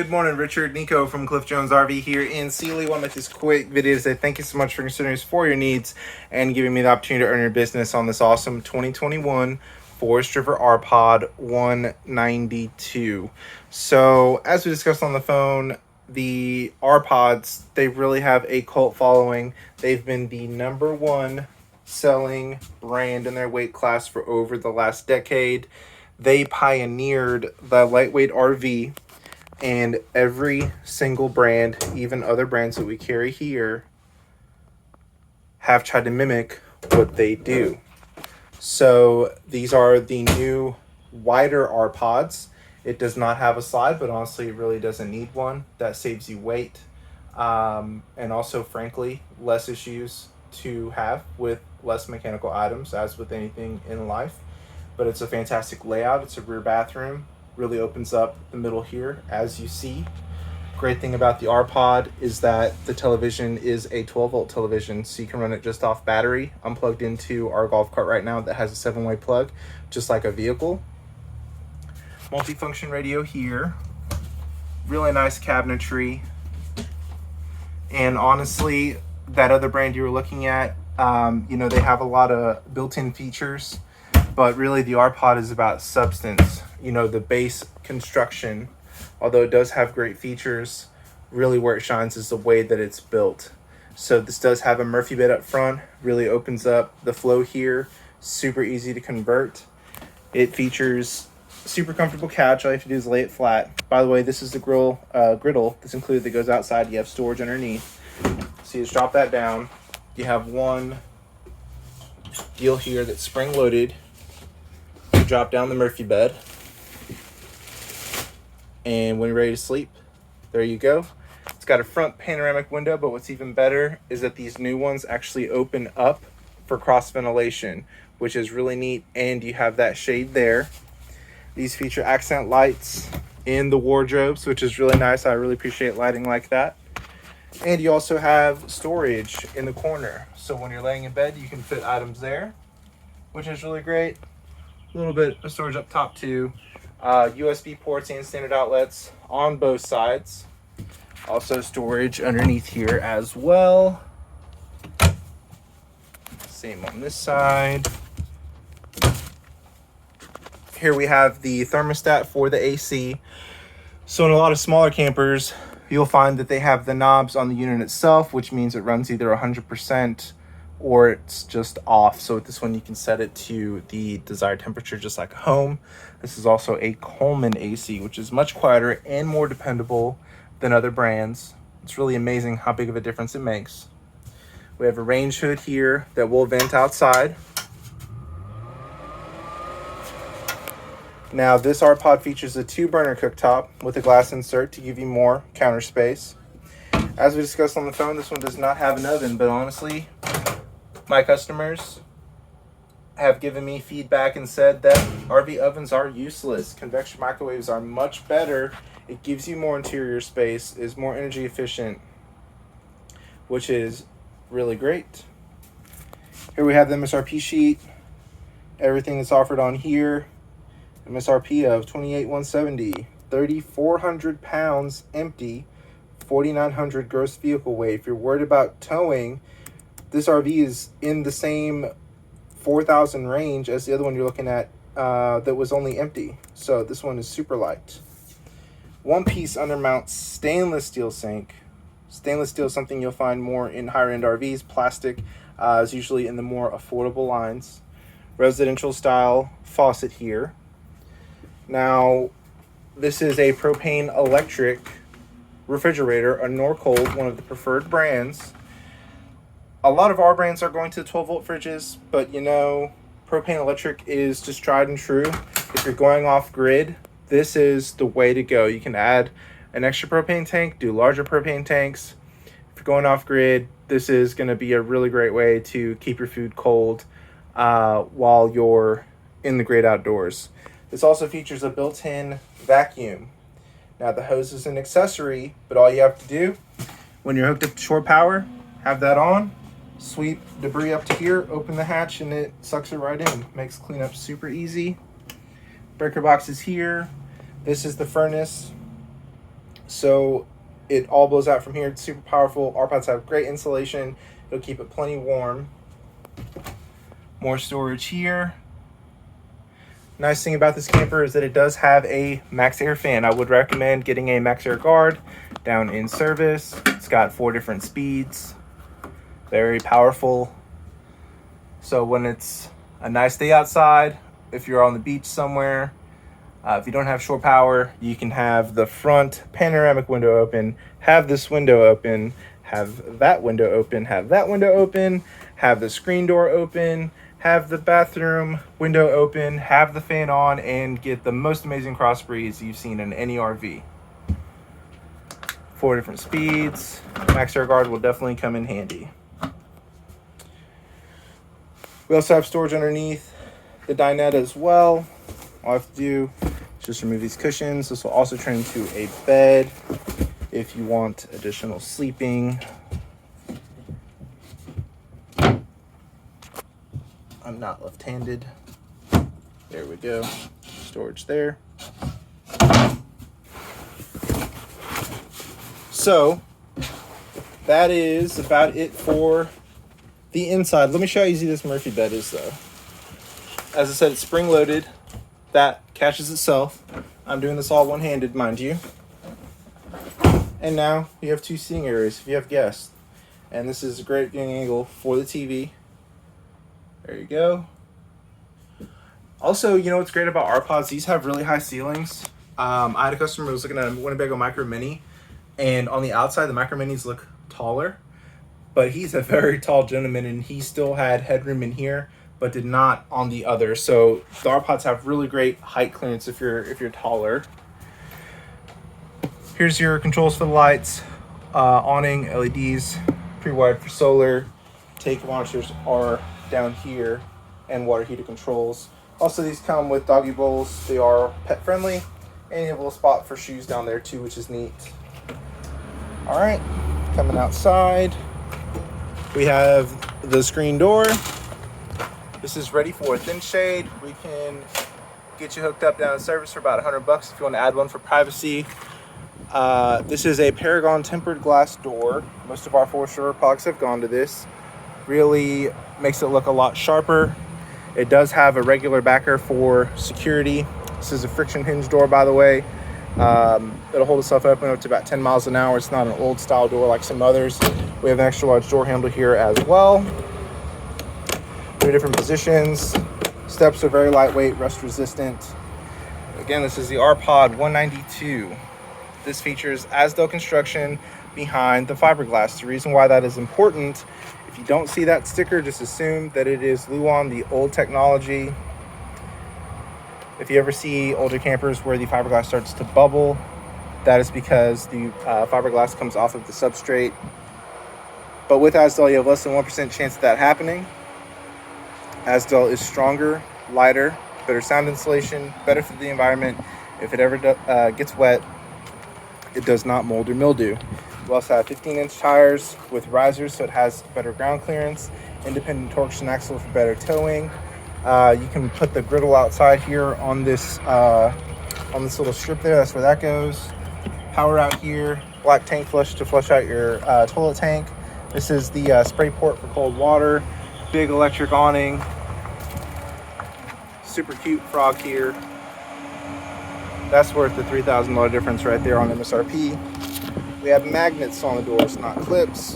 Good morning, Richard. Nico from Cliff Jones RV here in Sealy. Want to make this quick video to say thank you so much for considering us for your needs and giving me the opportunity to earn your business on this awesome 2021 Forest River R-Pod 192. So, as we discussed on the phone, the R-Pods, they really have a cult following. They've been the #1 selling brand in their weight class for over the last decade. They pioneered the lightweight RV, and every single brand, even other brands that we carry here, have tried to mimic what they do. So these are the new wider R-Pods. It does not have a slide, but honestly it really doesn't need one. That saves you weight, and also frankly less issues to have with less mechanical items, as with anything in life. But it's a fantastic layout. It's a rear bathroom, really opens up the middle here, as you see. Great thing about the R-Pod is that the television is a 12-volt television, so you can run it just off battery. I'm plugged into our golf cart right now that has a 7-way plug, just like a vehicle. Multifunction radio here. Really nice cabinetry. And honestly, that other brand you were looking at, they have a lot of built-in features, but really the R-Pod is about substance. The base construction, although it does have great features, really where it shines is the way that it's built. So this does have a Murphy bed up front, really opens up the flow here, super easy to convert. It features super comfortable couch. All you have to do is lay it flat. By the way, this is the griddle that's included that goes outside. You have storage underneath. So you just drop that down. You have one deal here that's spring loaded. You drop down the Murphy bed, and when you're ready to sleep, there you go. It's got a front panoramic window, but what's even better is that these new ones actually open up for cross ventilation, which is really neat, and you have that shade there. These feature accent lights in the wardrobes, which is really nice. I really appreciate lighting like that. And you also have storage in the corner, so when you're laying in bed you can fit items there, which is really great. A little bit of storage up top too. USB ports and standard outlets on both sides. Also storage underneath here as well. Same on this side. Here we have the thermostat for the AC. So in a lot of smaller campers, you'll find that they have the knobs on the unit itself, which means it runs either 100% or it's just off. So with this one, you can set it to the desired temperature, just like a home. This is also a Coleman AC, which is much quieter and more dependable than other brands. It's really amazing how big of a difference it makes. We have a range hood here that will vent outside. Now this R-Pod features a 2-burner cooktop with a glass insert to give you more counter space. As we discussed on the phone, this one does not have an oven, but honestly, my customers have given me feedback and said that RV ovens are useless. Convection microwaves are much better. It gives you more interior space, is more energy efficient, which is really great. Here we have the MSRP sheet. Everything that's offered on here. MSRP of $28,170, 3,400 pounds empty, 4,900 gross vehicle weight. If you're worried about towing, this RV is in the same 4,000 range as the other one you're looking at that was only empty. So this one is super light. One-piece undermount stainless steel sink. Stainless steel is something you'll find more in higher-end RVs. Plastic is usually in the more affordable lines. Residential style faucet here. Now, this is a propane electric refrigerator, a Norcold, one of the preferred brands. A lot of our brands are going to 12-volt fridges, but propane electric is just tried and true. If you're going off grid, this is the way to go. You can add an extra propane tank, do larger propane tanks. If you're going off grid, this is going to be a really great way to keep your food cold while you're in the great outdoors. This also features a built-in vacuum. Now the hose is an accessory, but all you have to do when you're hooked up to shore power, have that on, sweep debris up to here, open the hatch, and it sucks it right in. Makes cleanup super easy. Breaker box is here. This is the furnace. So it all blows out from here. It's super powerful. Our pods have great insulation. It'll keep it plenty warm. More storage here. Nice thing about this camper is that it does have a MaxxAir fan. I would recommend getting a MaxxAir Guard down in service. It's got 4 different speeds. Very powerful. So when it's a nice day outside, if you're on the beach somewhere, if you don't have shore power, you can have the front panoramic window open, have this window open, have that window open, have that window open, have the screen door open, have the bathroom window open, have the fan on, and get the most amazing cross breeze you've seen in any RV. 4 different speeds. MaxxAir Guard will definitely come in handy. We also have storage underneath the dinette as well. All I have to do is just remove these cushions. This will also turn into a bed if you want additional sleeping. I'm not left-handed. There we go. Storage there. So that is about it for the inside. Let me show how easy this Murphy bed is though. As I said, it's spring-loaded. That catches itself. I'm doing this all one-handed, mind you. And now you have 2 seating areas if you have guests. And this is a great viewing angle for the TV. There you go. Also, you know what's great about our pods? These have really high ceilings. I had a customer who was looking at a Winnebago Micro Mini, and on the outside, the Micro Minis look taller. But he's a very tall gentleman, and he still had headroom in here, but did not on the other. So the R pods have really great height clearance if you're taller. Here's your controls for the lights, awning, LEDs, pre-wired for solar. Take monitors are down here, and water heater controls. Also, these come with doggy bowls. They are pet friendly, and you have a little spot for shoes down there too, which is neat. All right, coming outside, we have the screen door. This is ready for a thin shade. We can get you hooked up down in service for about $100 if you want to add one for privacy. This is a Paragon tempered glass door. Most of our Forester products have gone to this. Really makes it look a lot sharper. It does have a regular backer for security. This is a friction hinge door, by the way. It'll hold itself open up to about 10 miles an hour. It's not an old style door like some others. We have an extra large door handle here as well. 3 different positions. Steps are very lightweight, rust resistant. Again, this is the R-Pod 192. This features Azdel construction behind the fiberglass. The reason why that is important, if you don't see that sticker, just assume that it is Luan, the old technology. If you ever see older campers where the fiberglass starts to bubble, that is because the fiberglass comes off of the substrate. But with Azdel, you have less than 1% chance of that happening. Azdel is stronger, lighter, better sound insulation, better for the environment. If it ever gets wet, it does not mold or mildew. We also have 15-inch tires with risers, so it has better ground clearance, independent torsion axle for better towing. You can put the griddle outside here on this little strip there. That's where that goes. Power out here. Black tank flush to flush out your toilet tank. This is the spray port for cold water. Big electric awning. Super cute frog here. That's worth the $3,000 difference right there on MSRP. We have magnets on the doors, not clips.